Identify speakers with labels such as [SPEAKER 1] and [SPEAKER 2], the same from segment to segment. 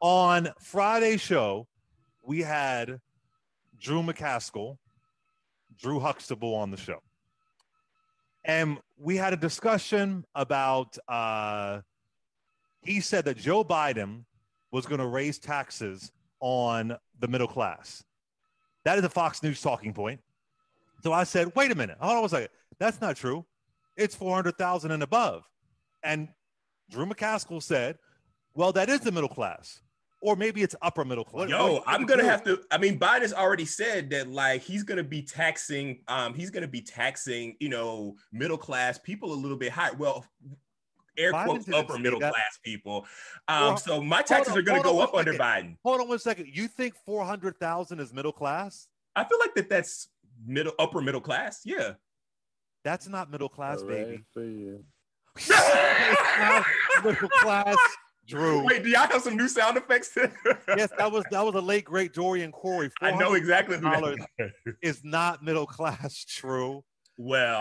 [SPEAKER 1] On Friday's show, we had Drew McCaskill, Drew Huxtable on the show. And we had a discussion about, he said that Joe Biden was going to raise taxes on the middle class. That is a Fox News talking point. So I said, wait a minute. Hold on a second. That's not true. It's 400,000 and above. And Drew McCaskill said, well, that is the middle class. Or maybe it's upper middle class.
[SPEAKER 2] I'm going to have to, I mean, Biden's already said that like he's going to be taxing, middle class people a little bit higher. Well, air quotes, upper middle class people. So my taxes are going to go up under Biden.
[SPEAKER 1] Hold on 1 second. You think 400,000 is middle class?
[SPEAKER 2] I feel like that's upper middle class. Yeah.
[SPEAKER 1] That's not middle class, baby.
[SPEAKER 3] It's
[SPEAKER 1] not middle class. Drew.
[SPEAKER 2] Wait, do y'all have some new sound effects?
[SPEAKER 1] Yes, that was a late great Dorian Corey.
[SPEAKER 2] I know exactly who
[SPEAKER 1] that is not middle class. True.
[SPEAKER 2] Well,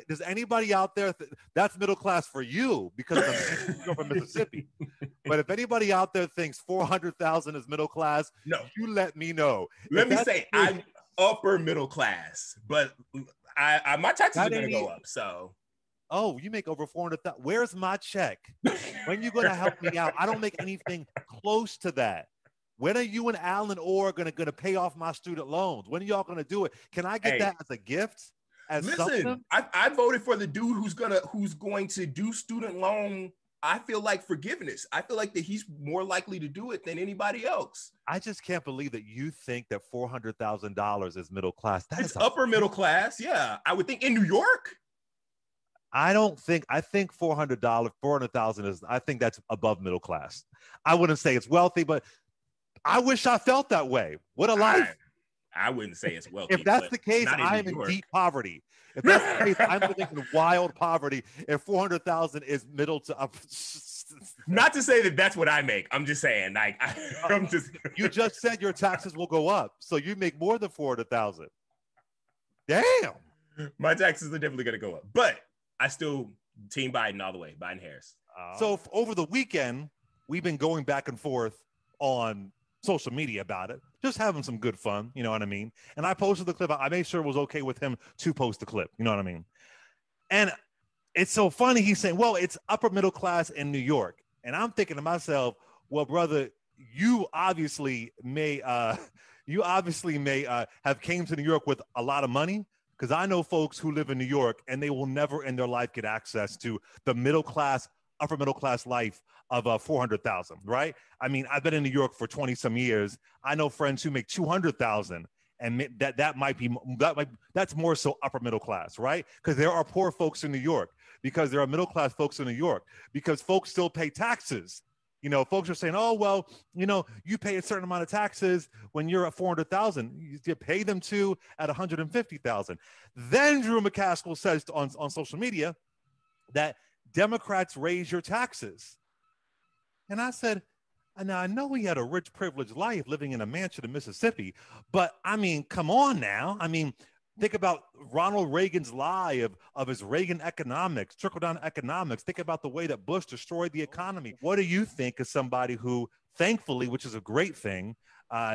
[SPEAKER 1] does anybody out there that's middle class for you because you're from Mississippi? But if anybody out there thinks 400,000 is middle class,
[SPEAKER 2] no,
[SPEAKER 1] you let me know.
[SPEAKER 2] Let me say I'm upper middle class, but my taxes are going to go up. So.
[SPEAKER 1] Oh, you make over 400,000. Where's my check? When you going to help me out? I don't make anything close to that. When are you and Alan Orr going to pay off my student loans? When are y'all going to do it? Can I get that as a gift?
[SPEAKER 2] Listen, I voted for the dude who's going to do student loan. I feel like forgiveness. I feel like that he's more likely to do it than anybody else.
[SPEAKER 1] I just can't believe that you think that $400,000 is middle class.
[SPEAKER 2] It's upper middle class. Yeah, I would think in New York.
[SPEAKER 1] I think $400,000 is, I think that's above middle class. I wouldn't say it's wealthy, but I wish I felt that way. What a life.
[SPEAKER 2] I wouldn't say it's wealthy.
[SPEAKER 1] If that's the case, I'm in deep poverty. If that's the case, I'm living in wild poverty. If 400,000 is middle to up.
[SPEAKER 2] Not to say that that's what I make. I'm just saying, like,
[SPEAKER 1] You just said your taxes will go up. So you make more than 400,000. Damn.
[SPEAKER 2] My taxes are definitely going to go up, but I still team Biden all the way, Biden Harris.
[SPEAKER 1] So over the weekend, we've been going back and forth on social media about it, just having some good fun, you know what I mean? And I posted the clip. I made sure it was okay with him to post the clip, you know what I mean? And it's so funny. He's saying, well, it's upper middle class in New York. And I'm thinking to myself, well, brother, you obviously may have came to New York with a lot of money. Because I know folks who live in New York and they will never in their life get access to the middle class, upper middle class life of 400,000, right? I mean, I've been in New York for 20 some years. I know friends who make 200,000 and that's more so upper middle class, right? Because there are poor folks in New York, because there are middle class folks in New York, because folks still pay taxes. You know, folks are saying, oh, well, you know, you pay a certain amount of taxes when you're at 400,000. You pay them to at 150,000. Then Drew McCaskill says on social media that Democrats raise your taxes. And I said, now I know he had a rich, privileged life living in a mansion in Mississippi, but I mean, come on now. I mean, think about Ronald Reagan's lie of his Reagan economics, trickle-down economics. Think about the way that Bush destroyed the economy. What do you think as somebody who, thankfully, which is a great thing,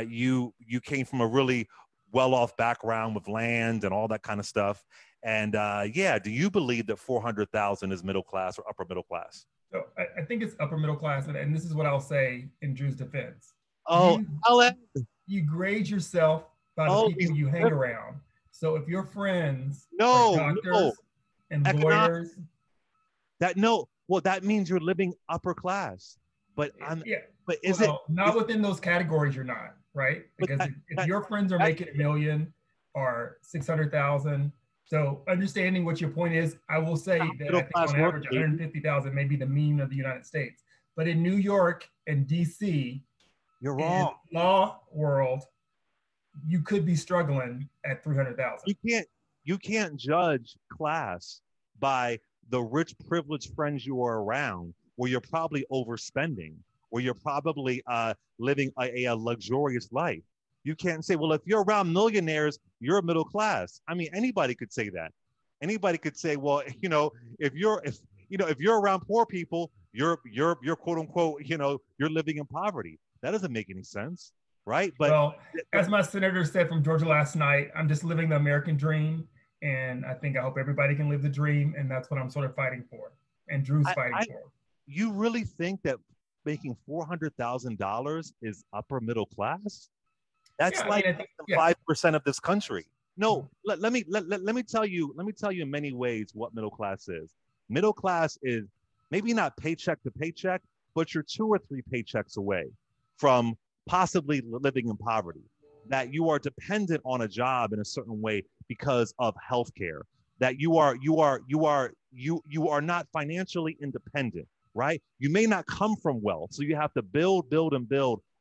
[SPEAKER 1] you came from a really well-off background with land and all that kind of stuff. And do you believe that 400,000 is middle class or upper middle class?
[SPEAKER 4] So I think it's upper middle class, and this is what I'll say in Drew's defense. You grade yourself by the people you hang around. So if your friends are doctors and lawyers,
[SPEAKER 1] that means you're living upper class. But
[SPEAKER 4] not within those categories? You're not, right? Because if your friends are making $1 million or 600,000, so understanding what your point is, I will say that I think on average 150,000 may be the mean of the United States. But in New York and DC,
[SPEAKER 1] you're wrong.
[SPEAKER 4] In the law world, you could be struggling at 300,000.
[SPEAKER 1] You can't judge class by the rich, privileged friends you are around, where you're probably overspending, where you're probably living a luxurious life. You can't say, well, if you're around millionaires, you're middle class. I mean, anybody could say that. Anybody could say, well, if you're around poor people, you're quote unquote, you're living in poverty. That doesn't make any sense, right? But
[SPEAKER 4] well, as my senator said from Georgia last night, I'm just living the American dream, and I hope everybody can live the dream, and that's what I'm sort of fighting for, and Drew's fighting for.
[SPEAKER 1] You really think that making $400,000 is upper middle class? That's 5% of this country. No, let me tell you in many ways what middle class is. Middle class is maybe not paycheck to paycheck, but you're 2 or 3 paychecks away from possibly living in poverty, that you are dependent on a job in a certain way because of healthcare, that you are not financially independent, right? You may not come from wealth, so you have to build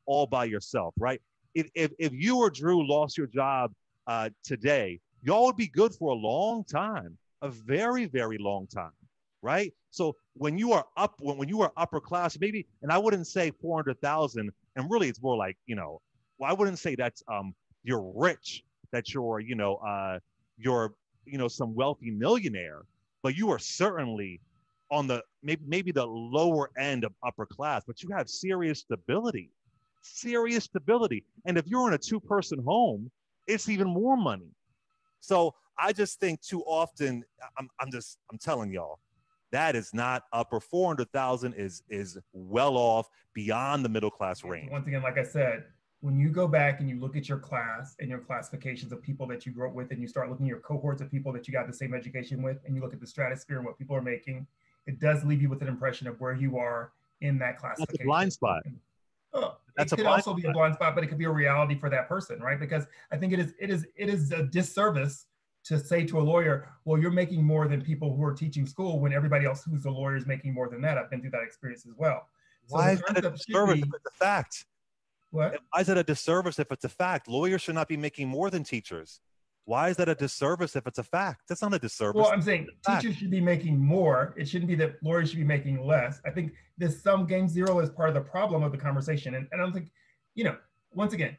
[SPEAKER 1] all by yourself, right? If you or Drew lost your job today, y'all would be good for a long time, a very, very long time, right? So when you are upper class, maybe, and I wouldn't say 400,000, and really it's more like, I wouldn't say that's you're rich, that you're some wealthy millionaire, but you are certainly on the maybe the lower end of upper class, but you have serious stability. And if you're in a 2-person home, it's even more money. So I just think too often, I'm telling y'all, that is not upper. 400,000 is well off beyond the middle class range.
[SPEAKER 4] Once again, like I said, when you go back and you look at your class and your classifications of people that you grew up with, and you start looking at your cohorts of people that you got the same education with, and you look at the stratosphere and what people are making, it does leave you with an impression of where you are in that classification.
[SPEAKER 1] That's a blind spot.
[SPEAKER 4] It could also be a blind spot, but it could be a reality for that person, right? Because I think it is a disservice to say to a lawyer, well, you're making more than people who are teaching school when everybody else who's a lawyer is making more than that. I've been through that experience as well. So
[SPEAKER 1] why is that a disservice if it's a fact?
[SPEAKER 4] What?
[SPEAKER 1] Why is it a disservice if it's a fact? Lawyers should not be making more than teachers. Why is that a disservice if it's a fact? That's not a disservice.
[SPEAKER 4] Well, I'm saying teachers should be making more. It shouldn't be that lawyers should be making less. I think this sum game zero is part of the problem of the conversation. And I don't think, once again,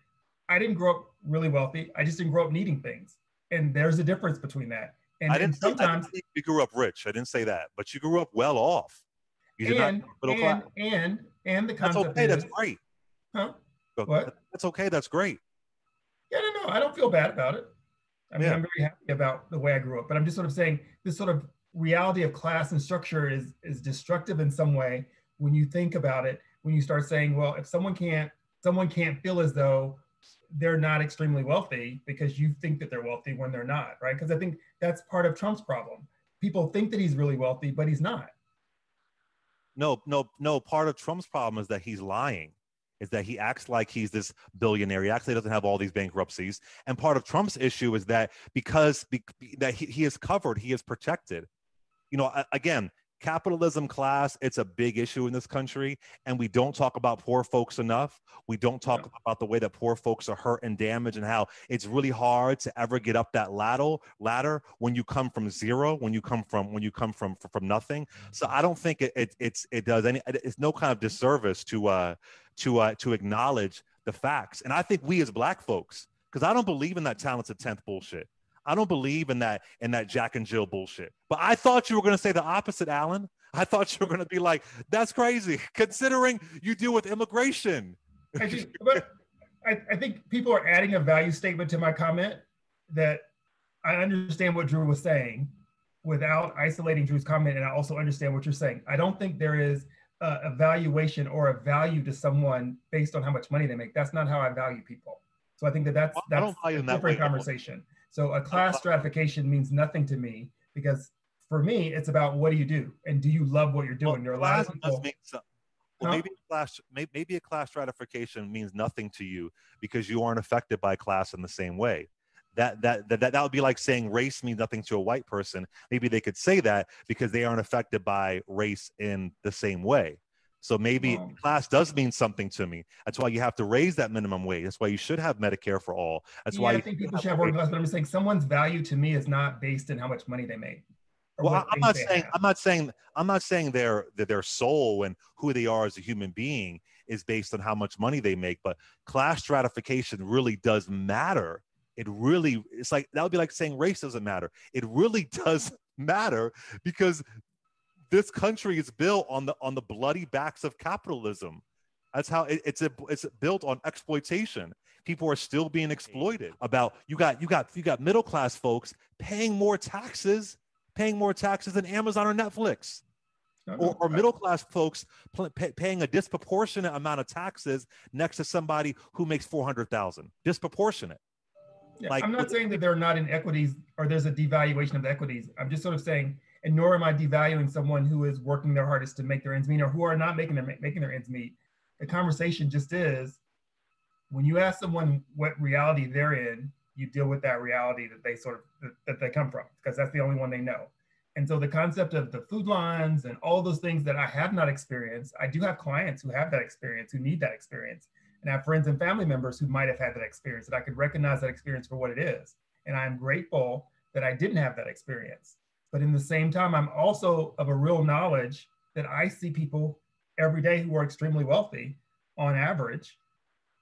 [SPEAKER 4] I didn't grow up really wealthy. I just didn't grow up needing things. And there's a difference between that. And
[SPEAKER 1] I didn't say you grew up rich. I didn't say that, but you grew up well off. You did not middle class.
[SPEAKER 4] And the concept
[SPEAKER 1] that's okay. That's great.
[SPEAKER 4] Huh? What?
[SPEAKER 1] That's okay. That's great.
[SPEAKER 4] Yeah, no, I don't feel bad about it. I'm very happy about the way I grew up, but I'm just sort of saying this sort of reality of class and structure is destructive in some way when you think about it, when you start saying, well, if someone can't feel as though they're not extremely wealthy because you think that they're wealthy when they're not, right? Because I think that's part of Trump's problem. People think that he's really wealthy, but he's not.
[SPEAKER 1] No. Part of Trump's problem is that he's lying. Is that he acts like he's this billionaire. He actually doesn't have all these bankruptcies. And part of Trump's issue is that because that he is covered, he is protected. Again, capitalism, class, it's a big issue in this country. And we don't talk about poor folks enough. We don't talk about the way that poor folks are hurt and damaged and how it's really hard to ever get up that ladder when you come from zero, when you come from nothing. So I don't think it does any, it's no kind of disservice to acknowledge the facts. And I think we as Black folks, because I don't believe in that talented 10th bullshit. I don't believe in that Jack and Jill bullshit. But I thought you were going to say the opposite, Alan. I thought you were going to be like, that's crazy, considering you deal with immigration.
[SPEAKER 4] But I think people are adding a value statement to my comment that I understand what Drew was saying without isolating Drew's comment. And I also understand what you're saying. I don't think there is a valuation or a value to someone based on how much money they make. That's not how I value people. So I think that's a different conversation. So a class stratification means nothing to me because for me, it's about what do you do and do you love what you're doing? There are a lot of people.
[SPEAKER 1] Maybe a class stratification means nothing to you because you aren't affected by class in the same way. That would be like saying race means nothing to a white person. Maybe they could say that because they aren't affected by race in the same way. So maybe class does mean something to me. That's why you have to raise that minimum wage. That's why you should have Medicare for all. That's why
[SPEAKER 4] I think people should have working class, but I'm just saying someone's value to me is not based in how much money they make.
[SPEAKER 1] Well, I'm not saying their soul and who they are as a human being is based on how much money they make, but class stratification really does matter. It's like, that would be like saying race doesn't matter. It really does matter because this country is built on the bloody backs of capitalism. That's how it's built on exploitation. People are still being exploited. You got middle class folks paying more taxes than Amazon or Netflix, or middle class folks paying a disproportionate amount of taxes next to somebody who makes $400,000. Disproportionate.
[SPEAKER 4] Yeah, I'm not saying that there are not inequities or there's a devaluation of equities. I'm just sort of saying, and nor am I devaluing someone who is working their hardest to make their ends meet or who are not making their ends meet. The conversation just is, when you ask someone what reality they're in, you deal with that reality that they come from, because that's the only one they know. And so the concept of the food lines and all those things that I have not experienced, I do have clients who have that experience, who need that experience. And I have friends and family members who might have had that experience, that I could recognize that experience for what it is. And I'm grateful that I didn't have that experience. But in the same time, I'm also of a real knowledge that I see people every day who are extremely wealthy on average.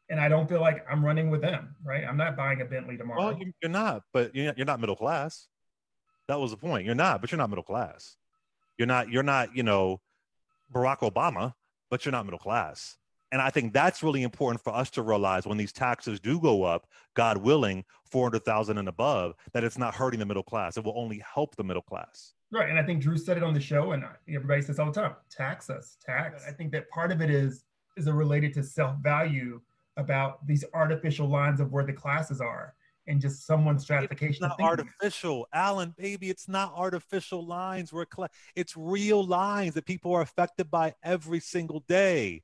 [SPEAKER 4] And I don't feel like I'm running with them, right? I'm not buying a Bentley tomorrow.
[SPEAKER 1] Well, you're not, but you're not middle class. That was the point. You're not, but you're not middle class. You're not, Barack Obama, but you're not middle class. And I think that's really important for us to realize when these taxes do go up, God willing, 400,000 and above, that it's not hurting the middle class. It will only help the middle class.
[SPEAKER 4] Right. And I think Drew said it on the show, and everybody says all the time, tax us, tax. I think that part of it is related to self-value about these artificial lines of where the classes are and just someone's stratification.
[SPEAKER 1] It's not artificial, Alan, baby. It's not artificial lines. It's real lines that people are affected by every single day.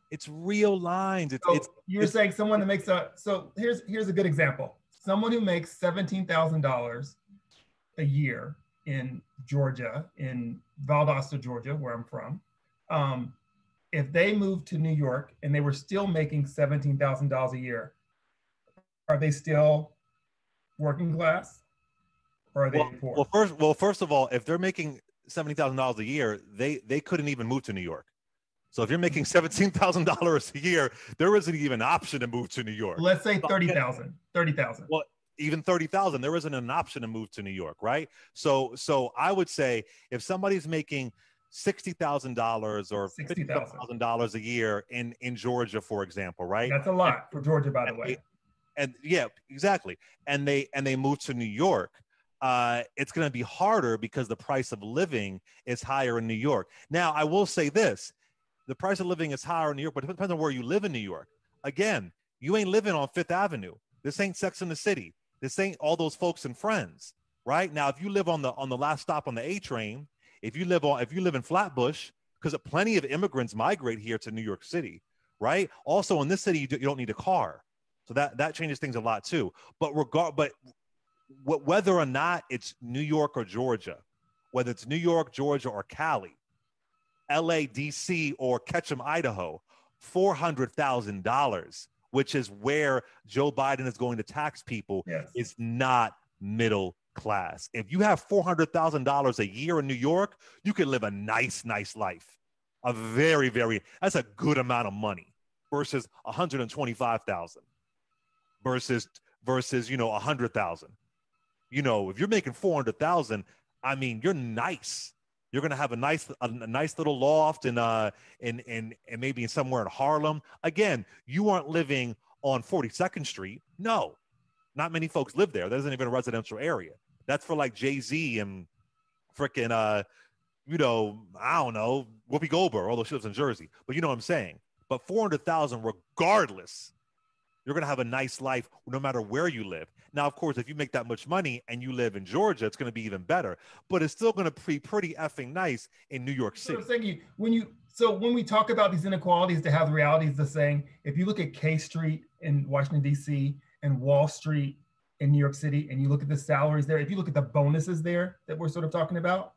[SPEAKER 1] It's real lines.
[SPEAKER 4] You're saying someone that makes so here's a good example. Someone who makes $17,000 a year in Georgia, in Valdosta, Georgia, where I'm from, if they moved to New York and they were still making $17,000 a year, are they still working class, or are they poor?
[SPEAKER 1] First of all, if they're making $70,000 a year, they couldn't even move to New York. So if you're making $17,000 a year, there isn't even an option to move to New York.
[SPEAKER 4] Let's say 30,000.
[SPEAKER 1] Well, even 30,000, there isn't an option to move to New York, right? So I would say if somebody's making $60,000 or $50,000 a year in Georgia, for example, right?
[SPEAKER 4] That's a lot for Georgia, by the way.
[SPEAKER 1] And yeah, exactly. And they move to New York. It's going to be harder because the price of living is higher in New York. Now, I will say this. The price of living is higher in New York, but it depends on where you live in New York. Again, you ain't living on Fifth Avenue. This ain't Sex and the City. This ain't all those folks and friends, right? Now, if you live on the last stop on the A train, if you live in Flatbush, because plenty of immigrants migrate here to New York City, right? Also, in this city, you don't need a car, so that changes things a lot too. But whether or not it's New York or Georgia, whether it's New York, Georgia, or Cali, LA, DC, or Ketchum, Idaho, $400,000, which is where Joe Biden is going to tax people, is not middle class. If you have $400,000 a year in New York, you can live a nice life. That's a good amount of money versus 125,000 versus 100,000. If you're making 400,000, I mean, you're nice. You're gonna have a nice little loft and maybe somewhere in Harlem. Again, you aren't living on 42nd Street. No, not many folks live there. There isn't even a residential area. That's for like Jay-Z and freaking I don't know, Whoopi Goldberg, although she lives in Jersey. But you know what I'm saying. But 400,000, regardless, you're gonna have a nice life no matter where you live. Now, of course, if you make that much money and you live in Georgia, it's gonna be even better. But it's still gonna be pretty effing nice in New York City.
[SPEAKER 4] So when we talk about these inequalities, to have the realities of saying, if you look at K Street in Washington, D.C. and Wall Street in New York City, and you look at the salaries there, if you look at the bonuses there that we're sort of talking about.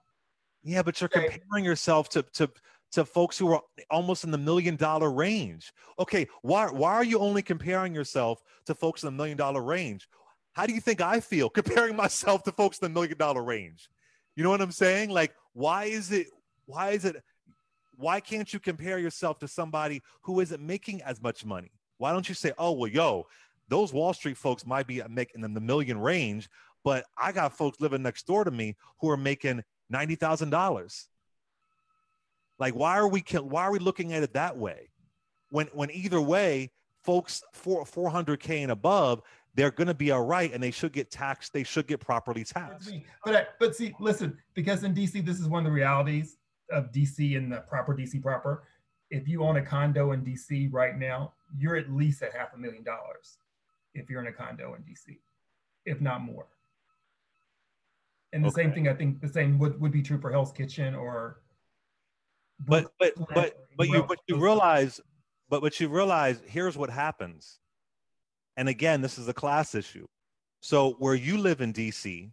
[SPEAKER 1] Yeah, but you're comparing yourself to folks who are almost in the $1 million range. Okay, why are you only comparing yourself to folks in the $1 million range? How do you think I feel comparing myself to folks in the $1 million range? You know what I'm saying? Like, why can't you compare yourself to somebody who isn't making as much money? Why don't you say, oh, well, those Wall Street folks might be making in the million range, but I got folks living next door to me who are making $90,000. Like, why are we looking at it that way? When either way, folks 400K and above, they're going to be all right, and they should get taxed. They should get properly taxed.
[SPEAKER 4] But see, listen, because in DC, this is one of the realities of DC and the proper DC proper. If you own a condo in DC right now, you're at least at $500,000 if you're in a condo in DC, if not more. And the same thing, I think the same would be true for Hell's Kitchen or.
[SPEAKER 1] But you realize here's what happens. And again, this is a class issue. So where you live in DC,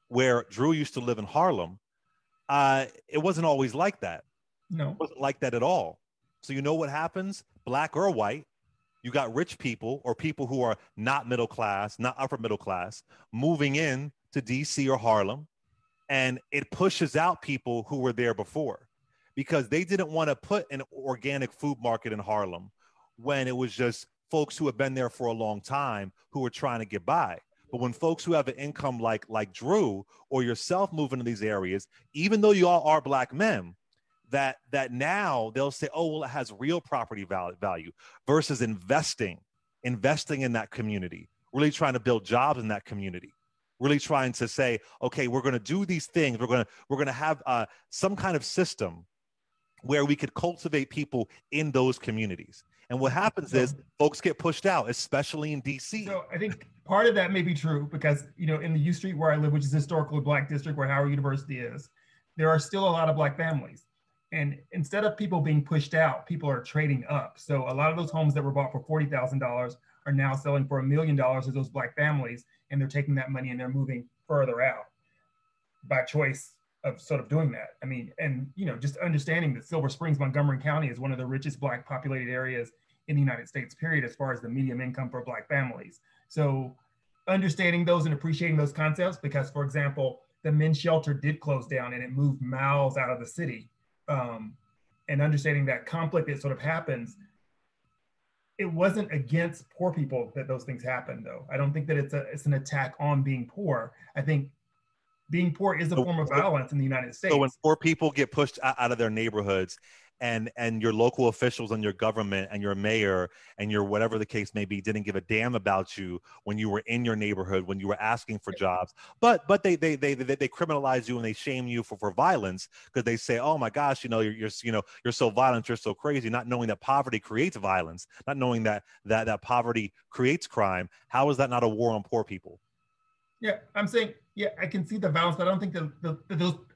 [SPEAKER 1] where Drew used to live in Harlem, it wasn't always like that.
[SPEAKER 4] No,
[SPEAKER 1] it wasn't like that at all. So you know what happens? Black or white, you got rich people or people who are not middle class, not upper middle class, moving in to DC or Harlem, and it pushes out people who were there before, because they didn't want to put an organic food market in Harlem when it was just folks who have been there for a long time who were trying to get by. But when folks who have an income like Drew or yourself move into these areas, even though you all are Black men, that now they'll say, oh, well, it has real property value versus investing in that community, really trying to build jobs in that community, really trying to say, okay, we're going to do these things. We're going to have some kind of system where we could cultivate people in those communities. And what happens is folks get pushed out, especially in DC.
[SPEAKER 4] So I think part of that may be true because, in the U Street where I live, which is historically Black district where Howard University is, there are still a lot of Black families. And instead of people being pushed out, people are trading up. So a lot of those homes that were bought for $40,000 are now selling for $1 million as those Black families, and they're taking that money and they're moving further out by choice of sort of doing that. I mean, and just understanding that Silver Springs, Montgomery County is one of the richest Black populated areas in the United States, period, as far as the median income for Black families. So understanding those and appreciating those concepts, because for example, the men's shelter did close down and it moved miles out of the city. And understanding that conflict that sort of happens, it wasn't against poor people that those things happen, though. I don't think that it's an attack on being poor. I think being poor is a form of violence in the United States.
[SPEAKER 1] So when poor people get pushed out of their neighborhoods, and your local officials and your government and your mayor and your whatever the case may be didn't give a damn about you when you were in your neighborhood, when you were asking for jobs, but they criminalize you and they shame you for violence, because they say, oh my gosh, you're so violent, you're so crazy, not knowing that poverty creates violence, not knowing that poverty creates crime. How is that not a war on poor people?
[SPEAKER 4] Yeah, I'm saying, yeah, I can see the violence, but I don't think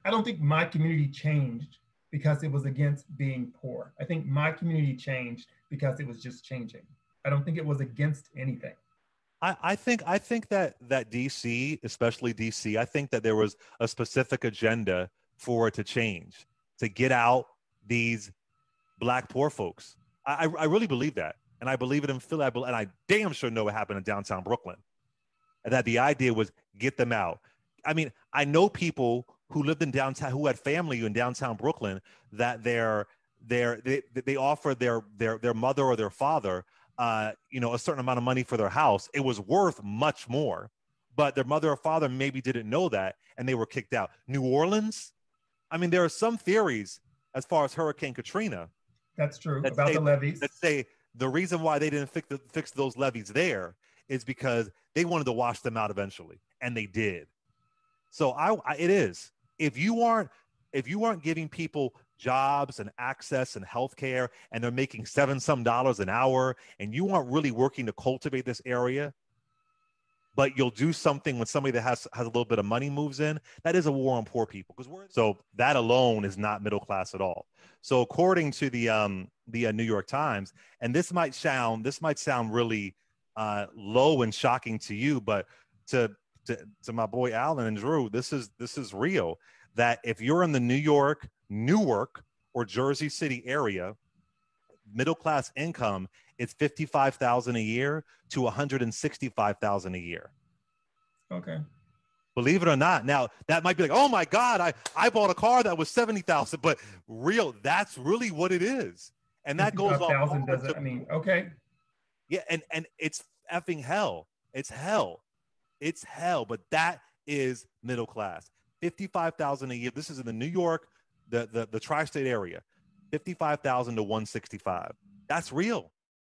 [SPEAKER 4] I don't think my community changed because it was against being poor. I think my community changed because it was just changing. I don't think it was against anything.
[SPEAKER 1] I think that DC, especially DC, I think that there was a specific agenda for it to change, to get out these Black poor folks. I really believe that. And I believe it in Philly. And I damn sure know what happened in downtown Brooklyn. And that the idea was get them out. I mean, I know people who lived in downtown, who had family in downtown Brooklyn, that they offered their mother or their father, a certain amount of money for their house. It was worth much more, but their mother or father maybe didn't know that, and they were kicked out. New Orleans, I mean, there are some theories as far as Hurricane Katrina.
[SPEAKER 4] That's true about the levees.
[SPEAKER 1] That say the reason why they didn't fix those levees there is because they wanted to wash them out eventually, and they did. So it is. If you aren't giving people jobs and access and healthcare, and they're making $7 an hour, and you aren't really working to cultivate this area, but you'll do something when somebody that has a little bit of money moves in, that is a war on poor people. So that alone is not middle class at all. So according to the New York Times, and this might sound really low and shocking to you, but to my boy Alan and Drew, this is real. That if you're in the New York, Newark, or Jersey City area, middle class income is $55,000 a year to $165,000 a year.
[SPEAKER 4] Okay.
[SPEAKER 1] Believe it or not. Now that might be like, oh my God, I bought a car that was $70,000, but that's really what it is, and that goes on.
[SPEAKER 4] Okay.
[SPEAKER 1] Yeah, and it's effing hell. It's hell. It's hell. But that is middle class. $55,000 a year. This is in the New York, the tri-state area, 55,000 to 165. That's real.